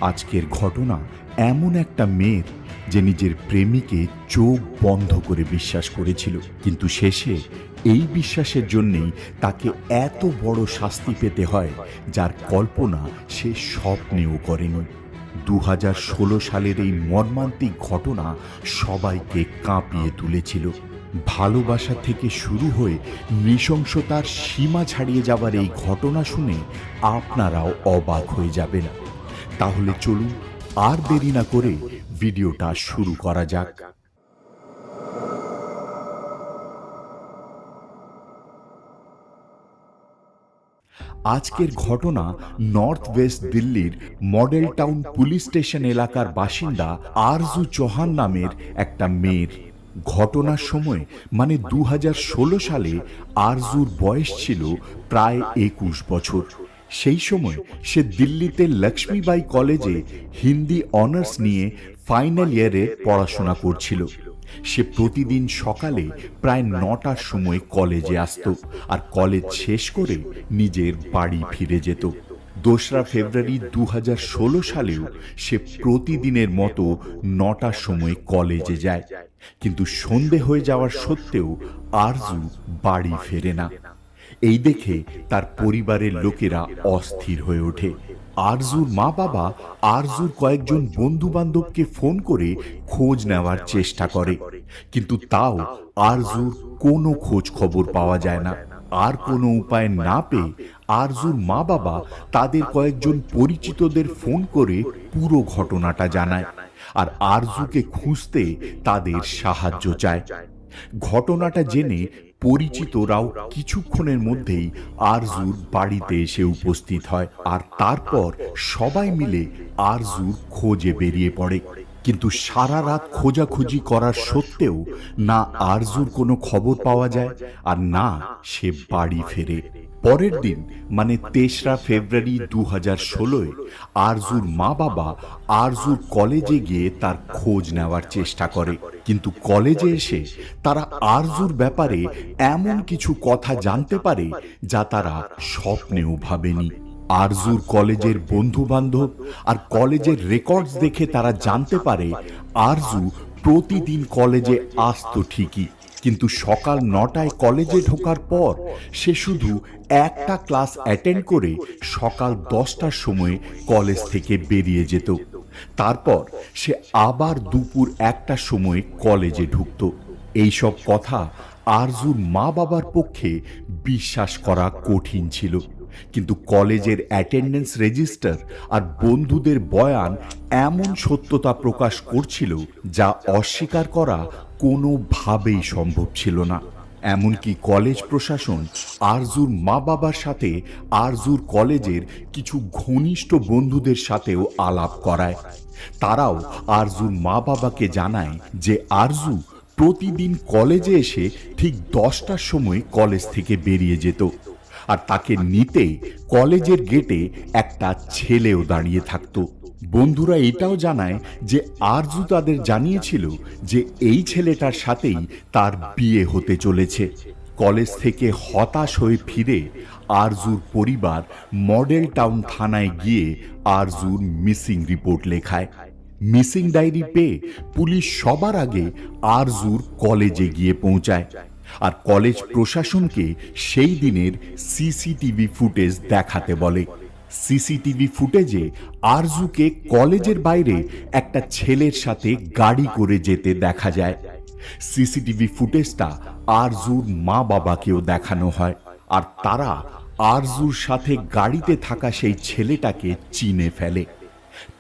আজকের ঘটনা এমন একটা মেয়ের যে নিজের প্রেমিকে চোখ বন্ধ করে বিশ্বাস করেছিল, কিন্তু শেষে এই বিশ্বাসের জন্যেই তাকে এত বড় শাস্তি পেতে হয় যার কল্পনা সে স্বপ্নেও করেনি। 2016 সালের এই মর্মান্তিক ঘটনা সবাইকে কাঁপিয়ে তুলেছিল। ভালোবাসা থেকে শুরু হয়ে নৃশংসতার সীমা ছাড়িয়ে যাবার এই ঘটনা শুনে আপনারাও অবাক হয়ে যাবেন। তাহলে চলুন আর দেরি না করে ভিডিওটা শুরু করা যাক। আজকের ঘটনা নর্থ ওয়েস্ট দিল্লির মডেল টাউন পুলিশ স্টেশন এলাকার বাসিন্দা আরজু চৌহান নামের একটা মেয়ের। ঘটনার সময় মানে 2016 সালে আরজুর বয়স ছিল প্রায় 21 বছর। সেই সময় সে দিল্লিতে লক্ষ্মীবাই কলেজে হিন্দি অনার্স নিয়ে ফাইনাল ইয়ারে পড়াশোনা করছিল। সে প্রতিদিন সকালে প্রায় 9টার সময় কলেজে আসতো আর কলেজ শেষ করে নিজের বাড়ি ফিরে যেত। 2রা ফেব্রুয়ারি 2016 সালেও সে প্রতিদিনের মতো 9টার সময় কলেজে যায়, কিন্তু সন্ধে হয়ে যাওয়ার সত্ত্বেও আরজু বাড়ি ফেরে না। এই দেখে তার পরিবারের লোকেরা অস্থির হয়ে ওঠে। আরজুর মা বাবা আরজুর কয়েকজন বন্ধু বান্ধবকে ফোন করে খোঁজ নেওয়ার চেষ্টা করে, কিন্তু তাও আরজুর কোনো খোঁজ খবর পাওয়া যায় না। আর কোনো উপায় না পেয়ে আরজুর মা বাবা তাদের কয়েকজন পরিচিতদের ফোন করে পুরো ঘটনাটা জানায় আর আরজুকে খুঁজতে তাদের সাহায্য চায়। ঘটনাটা জেনে পরিচিতরাও কিছুক্ষণের মধ্যেই আরজুর বাড়িতে এসে উপস্থিত হয় আর তারপর সবাই মিলে আরজুর খোঁজে বেরিয়ে পড়ে। কিন্তু সারা রাত খোঁজাখুঁজি করার সত্ত্বেও না আরজুর কোনো খবর পাওয়া যায় আর না সে বাড়ি ফেরে। পরের দিন মানে 23রা ফেব্রুয়ারি 2016 আরজুর মা বাবা আরজুর কলেজে গিয়ে তার খোঁজ নেওয়ার চেষ্টা করে, কিন্তু কলেজে এসে তারা আরজুর ব্যাপারে এমন কিছু কথা জানতে পারে যা তারা স্বপ্নেও ভাবেনি। আরজুর কলেজের বন্ধু বান্ধব আর কলেজের রেকর্ডস দেখে তারা জানতে পারে আরজু প্রতিদিন কলেজে আসতো ঠিকই, কিন্তু সকাল 9টায় কলেজে ঢোকার পর সে শুধু একটা ক্লাস অ্যাটেন্ড করে সকাল 10টার সময় কলেজ থেকে বেরিয়ে যেত। তারপর সে আবার দুপুর 1টার সময় কলেজে ঢুকত। এইসব কথা আরজুর মা বাবার পক্ষে বিশ্বাস করা কঠিন ছিল, কিন্তু কলেজের অ্যাটেন্ডেন্স রেজিস্টার আর বন্ধুদের বয়ান এমন সত্যতা প্রকাশ করছিল যা অস্বীকার করা কোনোভাবেই সম্ভব ছিল না। এমনকি কলেজ প্রশাসন আরজুর মা বাবার সাথে আরজুর কলেজের কিছু ঘনিষ্ঠ বন্ধুদের সাথেও আলাপ করায়। তারাও আরজুর মা বাবাকে জানায় যে আরজু প্রতিদিন কলেজে এসে ঠিক 10টার সময় কলেজ থেকে বেরিয়ে যেত আর তাকে নিতে কলেজের গেটে একটা ছেলেও দাঁড়িয়ে থাকতো। বন্ধুরা এটাও জানায় যে আরজু তাদের জানিয়েছিল যে এই ছেলেটার সাথেই তার বিয়ে হতে চলেছে। কলেজ থেকে হতাশ হয়ে ফিরে আরজুর পরিবার মডেল টাউন থানায় গিয়ে আরজুর মিসিং রিপোর্ট লেখায়। মিসিং ডায়েরি পেয়ে পুলিশ সবার আগে আরজুর কলেজে গিয়ে পৌঁছায় আর কলেজ প্রশাসনকে সেই দিনের সিসিটিভি ফুটেজ দেখাতে বলে। সিসিটিভি ফুটেজে আরজুকে কলেজের বাইরে একটা ছেলের সাথে গাড়ি করে যেতে দেখা যায়। সিসিটিভি ফুটেজটা আরজুর মা বাবাকেও দেখানো হয় আর তারা আরজুর সাথে গাড়িতে থাকা সেই ছেলেটাকে চিনে ফেলে।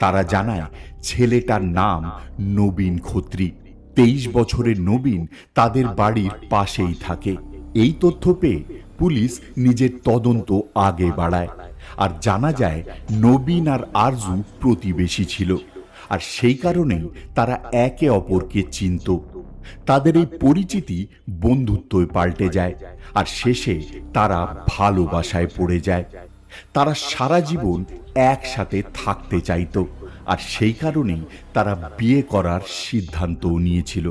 তারা জানায় ছেলেটার নাম নবীন খত্রী। 23 বছরের নবীন তাদের বাড়ির পাশেই থাকে। এই তথ্য পেয়ে পুলিশ নিজের তদন্ত আগে বাড়ায় আর জানা যায় নবীন আর আরজু প্রতিবেশী ছিল আর সেই কারণেই তারা একে অপরকে চিনত। তাদের এই পরিচিতি বন্ধুত্বয় পাল্টে যায় আর শেষে তারা ভালোবাসায় পড়ে যায়। তারা সারা জীবন একসাথে থাকতে চাইত আর সেই কারণেই তারা বিয়ে করার সিদ্ধান্তও নিয়েছিল।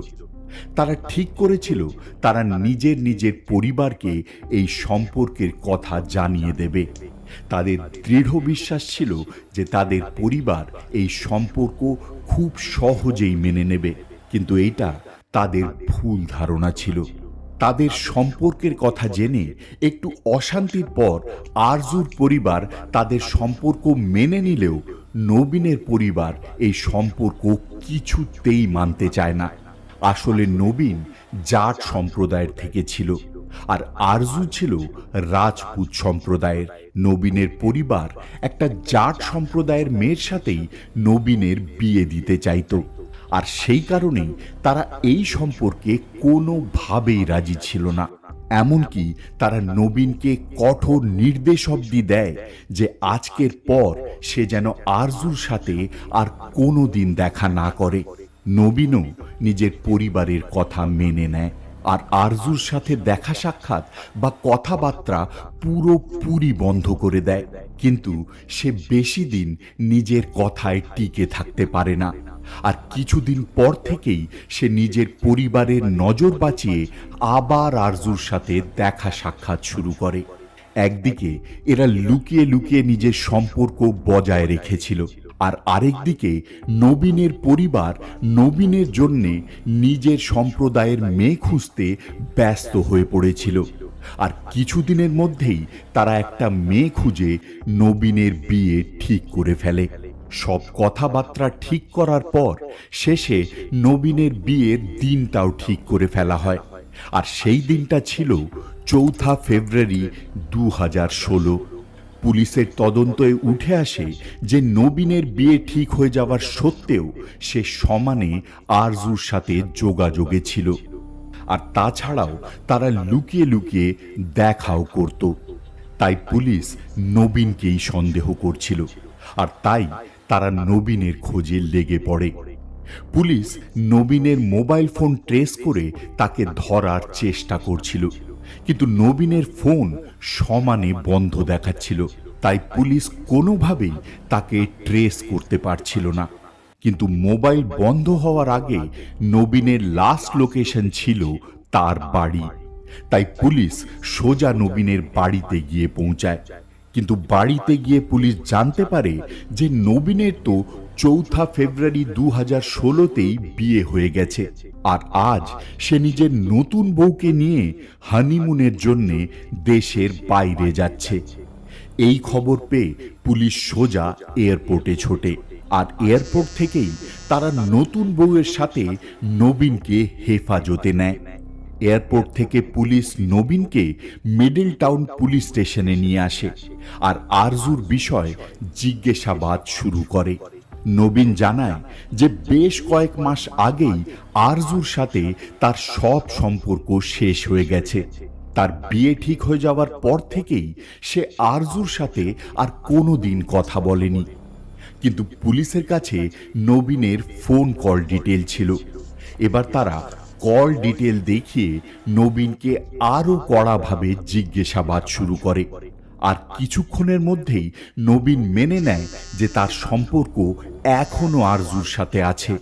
তারা ঠিক করেছিল তারা নিজের নিজের পরিবারকে এই সম্পর্কের কথা জানিয়ে দেবে, তাদের দৃঢ় বিশ্বাস ছিল যে তাদের পরিবার এই সম্পর্ক খুব সহজেই মেনে নেবে, কিন্তু এটা তাদের ভুল ধারণা ছিল। তাদের সম্পর্কের কথা জেনে একটু অশান্তির পর আরজুর পরিবার তাদের সম্পর্ক মেনে নিলেও নবীনের পরিবার এই সম্পর্ক কিছুতেই মানতে চায় না। আসলে নবীন জাট সম্প্রদায়ের থেকে ছিল, আর আরজু ছিল রাজপুত সম্প্রদায়ের। নবীনের পরিবার একটা জাট সম্প্রদায়ের মেয়ের সাথেই নবীনের বিয়ে দিতে চাইতো, আর সেই কারণেই তারা এই সম্পর্কে কোনোভাবেই রাজি ছিল না। এমনকি তারা নবীনকে কঠোর নির্দেশ অবধি দেয় যে আজকের পর সে যেন আরজুর সাথে আর কোনো দিন দেখা না করে। নবীনও নিজের পরিবারের কথা মেনে নেয়, আর আরজুর সাথে দেখা সাক্ষাৎ বা কথাবার্তা পুরোপুরি বন্ধ করে দেয়। কিন্তু সে বেশি দিন নিজের কথায় টিকে থাকতে পারে না, আর কিছুদিন পর থেকেই সে নিজের পরিবারের নজর বাঁচিয়ে আবার আরজুর সাথে দেখা সাক্ষাৎ শুরু করে। একদিকে এরা লুকিয়ে লুকিয়ে নিজের সম্পর্ক বজায় রেখেছিল, আর আরেকদিকে নবীনের পরিবার নবীনের জন্যে নিজের সম্প্রদায়ের মেয়ে খুঁজতে ব্যস্ত হয়ে পড়েছিল। আর কিছুদিনের মধ্যেই তারা একটা মেয়ে খুঁজে নবীনের বিয়ে ঠিক করে ফেলে। সব কথাবার্তা ঠিক করার পর শেষে নবীনের বিয়ের দিনটাও ঠিক করে ফেলা হয়, আর সেই দিনটা ছিল 4 ফেব্রুয়ারি 2016। পুলিশের তদন্তে উঠে আসে যে নবীনের বিয়ে ঠিক হয়ে যাওয়ার সত্ত্বেও সে সমানে আরজুর সাথে যোগাযোগে ছিল, আর তাছাড়াও তারা লুকিয়ে লুকিয়ে দেখাও করত। তাই পুলিশ নবীনকেই সন্দেহ করছিল, আর তাই তারা নবীনের খোঁজে লেগে পড়ে। পুলিশ নবীনের মোবাইল ফোন ট্রেস করে তাকে ধরার চেষ্টা করছিল, কিন্তু নবীনের ফোন সমানে বন্ধ দেখাচ্ছিল। তাই পুলিশ কোনোভাবেই তাকে ট্রেস করতে পারছিল না। কিন্তু মোবাইল বন্ধ হওয়ার আগে নবীনের লাস্ট লোকেশন ছিল তার বাড়ি। তাই পুলিশ সোজা নবীনের বাড়িতে গিয়ে পৌঁছায়। কিন্তু বাড়িতে গিয়ে পুলিশ জানতে পারে যে নবীনের তো 4 ফেব্রুয়ারি 2016তেই বিয়ে হয়ে গেছে, আর আজ সে নিজের নতুন বউকে নিয়ে হানিমুনের জন্যে দেশের বাইরে যাচ্ছে। এই খবর পেয়ে পুলিশ সোজা এয়ারপোর্টে ছোটে, আর এয়ারপোর্ট থেকেই তারা নতুন বউয়ের সাথে নবীনকে হেফাজতে নেয়। এয়ারপোর্ট থেকে পুলিশ নবীনকে মিডল টাউন পুলিশ স্টেশনে নিয়ে আসে, আর আরজুর বিষয় জিজ্ঞাসাবাদ শুরু করে। নবীন জানায় যে বেশ কয়েক মাস আগেই আরজুর সাথে তার সব সম্পর্ক শেষ হয়ে গেছে। তার বিয়ে ঠিক হয়ে যাওয়ার পর থেকেই সে আরজুর সাথে আর কোনো দিন কথা বলেনি। কিন্তু পুলিশের কাছে নবীনের ফোন কল ডিটেল ছিল। এবার তারা কল ডিটেল দেখিয়ে নবীনকে আরো কড়াভাবে জিজ্ঞাসাবাদ শুরু করে, আর কিছুক্ষণের মধ্যেই নবীন মেনে নেয় যে তার সম্পর্ক এখনো আরজুর সাথে আছে।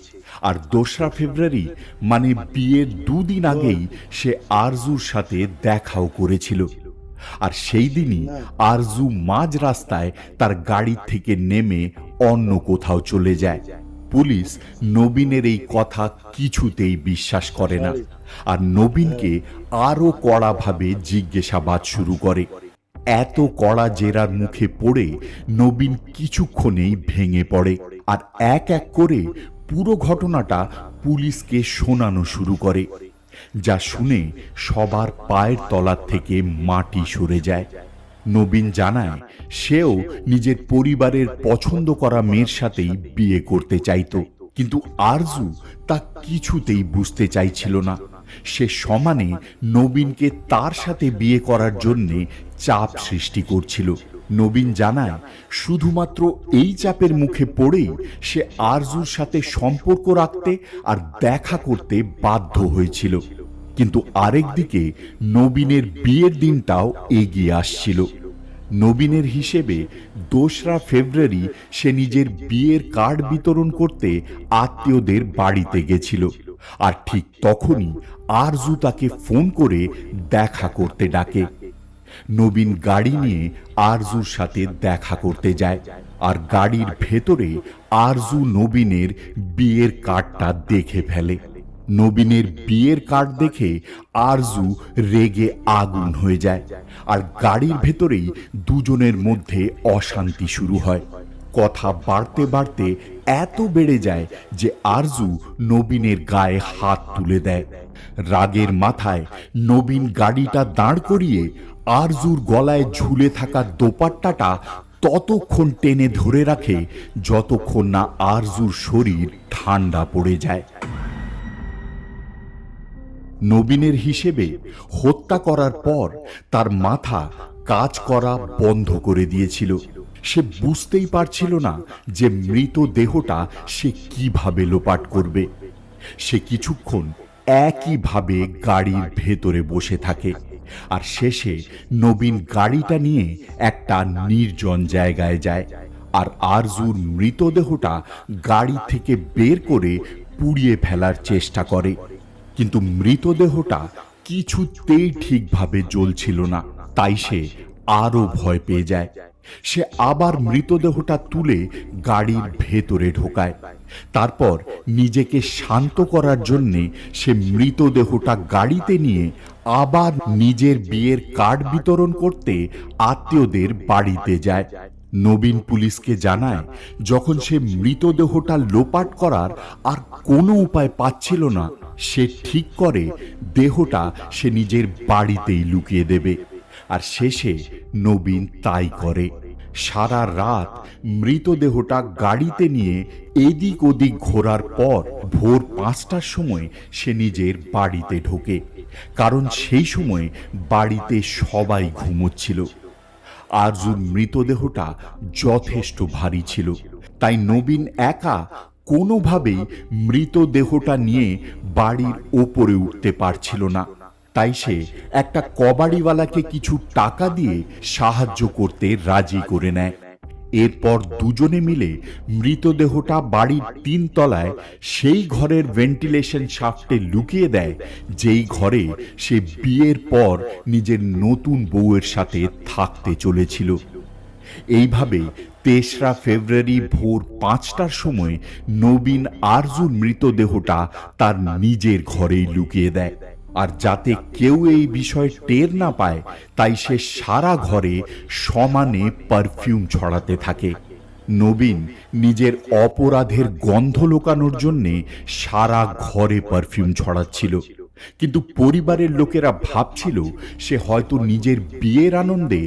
আর 2 ফেব্রুয়ারি মানে বিয়ের 2 দিন আগেই সে আরজুর সাথে দেখাও করেছিল। আর সেই দিনই আরজু মাঝ রাস্তায় তার গাড়ি থেকে নেমে অন্য কোথাও চলে যায়। পুলিশ নবীনের এই কথা কিছুতেই বিশ্বাস করে না, আর নবীনকে আরো কড়াভাবে জিজ্ঞাসাবাদ শুরু করে। এত কড়া জেরার মুখে পড়ে নবীন কিছুক্ষণেই ভেঙে পড়ে, আর এক এক করে পুরো ঘটনাটা পুলিশকে শোনানো শুরু করে, যা শুনে সবার পায়ের তলার থেকে মাটি সরে যায়। নবীন জানায় সেও নিজের পরিবারের পছন্দ করা মেয়ের সাথেই বিয়ে করতে চাইতো, কিন্তু আরজু তা কিছুতেই বুঝতে চাইছিল না। সে সমানে নবীনকে তার সাথে বিয়ে করার জন্য চাপ সৃষ্টি করছিল। নবীন জানায় শুধুমাত্র এই চাপের মুখে পড়েই সে আরজুর সাথে সম্পর্ক রাখতে আর দেখা করতে বাধ্য হয়েছিল। কিন্তু আরেকদিকে নবীনের বিয়ের দিনটাও এগিয়ে আসছিল। নবীনের হিসেবে 2 ফেব্রুয়ারি সে নিজের বিয়ের কার্ড বিতরণ করতে আত্মীয়দের বাড়িতে গেছিল, আর ঠিক তখনই আরজু তাকে ফোন করে দেখা করতে ডাকে। নবীন গাড়ি নিয়ে আরজুর সাথে দেখা করতে যায়, আর গাড়ির ভেতরে আরজু নবীনের বিয়ের কার্ডটা দেখে ফেলে। নবীনের বিয়ের কার্ড দেখে আরজু রেগে আগুন হয়ে যায়, আর গাড়ির ভেতরেই দুজনের মধ্যে অশান্তি শুরু হয়। কথা বাড়তে বাড়তে এত বেড়ে যায় যে আরজু নবীনের গায়ে হাত তুলে দেয়। রাগের মাথায় নবীন গাড়িটা দাঁড় করিয়ে আরজুর গলায় ঝুলে থাকা দোপাট্টাটা ততক্ষণ টেনে ধরে রাখে যতক্ষণ না আরজুর শরীর ঠান্ডা পড়ে যায়। নবীনের হিসেবে হত্যা করার পর তার মাথা কাজ করা বন্ধ করে দিয়েছিল। সে বুঝতেই পারছিল না যে মৃতদেহটা সে কিভাবে লোপাট করবে। সে কিছুক্ষণ একইভাবে গাড়ির ভেতরে বসে থাকে, আর শেষে নবীন গাড়িটা নিয়ে একটা নির্জন জায়গায় যায়, আর আরজুর মৃতদেহটা গাড়ি থেকে বের করে পুড়িয়ে ফেলার চেষ্টা করে। কিন্তু মৃতদেহটা কিছুতেই ঠিকভাবে জ্বলছিল না, তাই সে আরো ভয় পেয়ে যায়। সে আবার মৃতদেহটা তুলে গাড়ির ভেতরে ঢোকায়। তারপর নিজেকে শান্ত করার জন্যে সে মৃতদেহটা গাড়িতে নিয়ে আবার নিজের বিয়ের কার্ড বিতরণ করতে আত্মীয়দের বাড়িতে যায়। নবীন পুলিশকে জানায় যখন সে মৃতদেহটা লোপাট করার আর কোনো উপায় পাচ্ছিল না, সে ঠিক করে দেহটা সে নিজের বাড়িতেই লুকিয়ে দেবে। আর শেষে নবীন তাই করে। সারা রাত মৃতদেহটা গাড়িতে নিয়ে এদিক ওদিক ঘোরার পর ভোর 5টার সময় সে নিজের বাড়িতে ঢোকে, কারণ সেই সময় বাড়িতে সবাই ঘুমোচ্ছিল। আরজুর মৃতদেহটা যথেষ্ট ভারী ছিল, তাই নবীন একা কোনোভাবেই মৃতদেহটা নিয়ে বাড়ির ওপরে উঠতে পারছিল না। তাই সে একটা কবাড়িওয়ালাকে কিছু টাকা দিয়ে সাহায্য করতে রাজি করে নেয়। এরপর দুজনে মিলে মৃতদেহটা বাড়ির 3 তলায় সেই ঘরের ভেন্টিলেশন শাফটে লুকিয়ে দেয়, যেই ঘরে সে বিয়ের পর নিজের নতুন বউয়ের সাথে থাকতে চলেছিল। এইভাবে 3রা ফেব্রুয়ারি ভোর 5টার সময় নবীন আরজুর মৃতদেহটা তার নিজের ঘরেই লুকিয়ে দেয়। আর যাতে কেউ এই বিষয় টের না পায়, তাই সে সারা ঘরে সমানে পারফিউম ছড়াতে থাকে। নবীন নিজের অপরাধের গন্ধ লুকানোর জন্যে সারা ঘরে পারফিউম ছড়াচ্ছিল, কিন্তু পরিবারের লোকেরা ভাবছিল সে হয়তো নিজের বিয়ের আনন্দে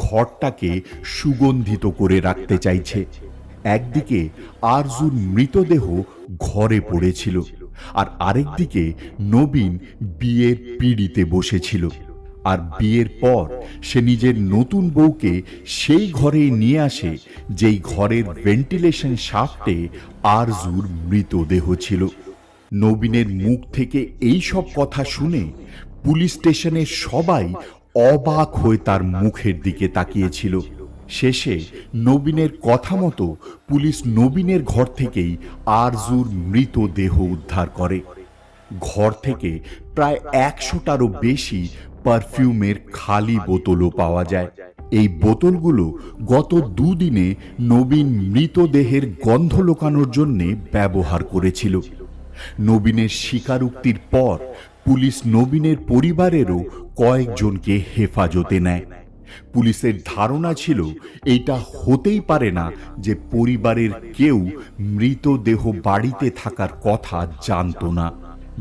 ঘরটাকে সুগন্ধিত করে রাখতে চাইছে। একদিকে আরজুর মৃতদেহ ঘরে পড়েছিল, আর আরেকদিকে নবীন বিয়ের পিঁড়িতে বসেছিল। আর বিয়ের পর সে নিজের নতুন বউকে সেই ঘরেই নিয়ে আসে যেই ঘরের ভেন্টিলেশন শাফটে আরজুর মৃতদেহ ছিল। নবীনের মুখ থেকে এই সব কথা শুনে পুলিশ স্টেশনের সবাই অবাক হয়ে তার মুখের দিকে তাকিয়েছিল। শেষে নবীনের কথা মতো পুলিশ নবীনের ঘর থেকেই আরজুর মৃতদেহ উদ্ধার করে। ঘর থেকে প্রায় 100টারও বেশি পারফিউমের খালি বোতলও পাওয়া যায়। এই বোতলগুলো গত 2 দিনে নবীন মৃতদেহের গন্ধ লুকানোর জন্য ব্যবহার করেছিল। নবীনের স্বীকারোক্তির পর পুলিশ নবীনের পরিবারেরও কয়েকজনকে হেফাজতে নেয়। পুলিশের ধারণা ছিল এটা হতেই পারে না যে পরিবারের কেউ মৃতদেহ বাড়িতে থাকার কথা জানতো না।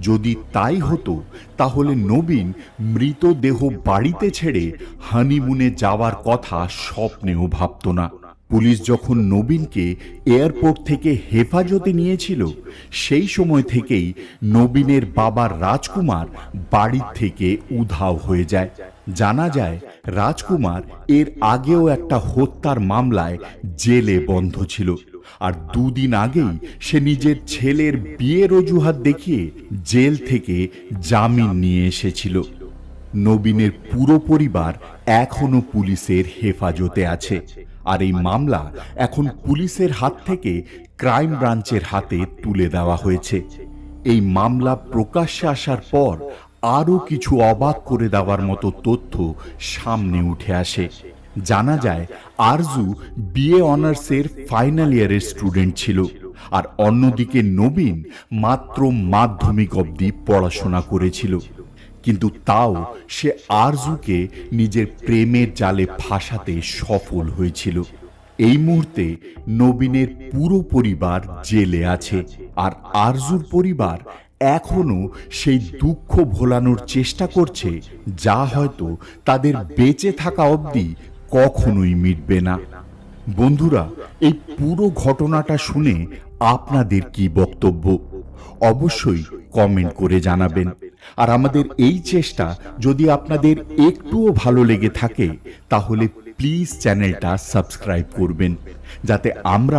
যদি তাই হতো তাহলে নবীন মৃতদেহ বাড়িতে ছেড়ে হানিমুনে যাওয়ার কথা স্বপ্নেও ভাবত না। পুলিশ যখন নবীনকে এয়ারপোর্ট থেকে হেফাজতে নিয়েছিল, সেই সময় থেকেই নবীনের বাবা রাজকুমার বাড়ি থেকে উধাও হয়ে যায়। জানা যায় রাজকুমার এর আগেও একটা হত্যার মামলায় জেলে বন্ধ ছিল, আর 2 দিন আগেই সে নিজের ছেলের বিয়ের অজুহাত দেখিয়ে জেল থেকে জামিন নিয়ে এসেছিল। নবীনের পুরো পরিবার এখনো পুলিশের হেফাজতে আছে, আর এই মামলা এখন পুলিশের হাত থেকে ক্রাইম ব্রাঞ্চের হাতে তুলে দেওয়া হয়েছে। এই মামলা প্রকাশ্যে আসার পর আরও কিছু অবাক করে দেওয়ার মতো তথ্য সামনে উঠে আসে। জানা যায় আরজু বিএ অনার্সের ফাইনাল ইয়ারের স্টুডেন্ট ছিল, আর অন্যদিকে নবীন মাত্র মাধ্যমিক অবধি পড়াশোনা করেছিল। কিন্তু তাও সে আরজুকে নিজের প্রেমের জালে ফাঁসাতে সফল হয়েছিল। এই মুহূর্তে নবীনের পুরো পরিবার জেলে আছে, আর আরজুর পরিবার এখনো সেই দুঃখ ভোলানোর চেষ্টা করছে, যা হয়তো তাদের বেঁচে থাকা অবধি কখনোই মিটবে না। বন্ধুরা, এই পুরো ঘটনাটা শুনে আপনাদের কি বক্তব্য অবশ্যই কমেন্ট করে জানাবেন। আর আমাদের এই চেষ্টা যদি আপনাদের একটুও ভালো লেগে থাকে তাহলে প্লিজ চ্যানেলটা সাবস্ক্রাইব করবেন, যাতে আমরা